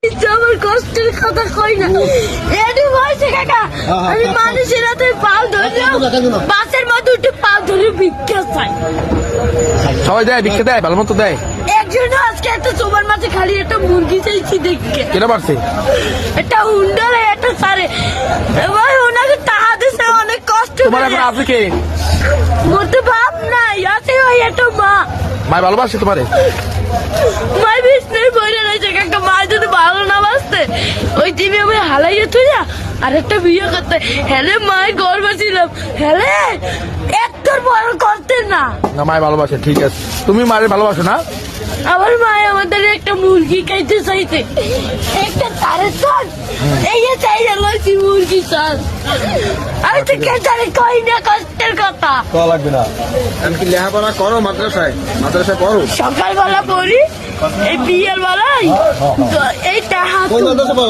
আমার কষ্টের কথা কই না এটি বলছে কাকা আমি মানুষের হাতে পাও ধরলাম বাসের মধ্যে উঠে পাও ধরে ভিক্ষা চাই সবাই দেয় ভিক্ষা দেয় ভালো মতো দেয়। একজন আজকে একটা তোমার মাঝে খালি একটা মুরগি চাইছি দেখে কেনা পারছে একটা হুন্ডারে একটা সারে ভাই ওনাকে টাকা দিছে অনেক কষ্ট তোমার এখন আছে কে? মোর তো বাপ নাই আছে ওই একটা মা মায় ভালোবাসে তোমারে? মাই বিষ্ণুর বইরে রয়েছে কাকা মা যদি ভালো না বাসতে ওই টিভি আমি হালাইয়ে তুই না আরেকটা বিয়ে করতে হেলে মায়ের গর্ব ছিলাম হেলে একটার বড় করতে না না মায় ভালোবাসে ঠিক আছে। তুমি মায়ের ভালোবাসো না? আমার মায় আমাদের একটা মুরগি খাইতে চাইছে একটা তারের চাল এই যে চাই লাগছি মুরগি চাল আমি তো কেটারে কই না কষ্টের কথা লাগবে না। আমি কি লেখাপড়া করো মাদ্রাসায়? মাদ্রাসায় পড়ো? সকালবেলা পড়ি এই বিয়ের বেলায় এই টাকা কোন মাদ্রাসা পড়ো?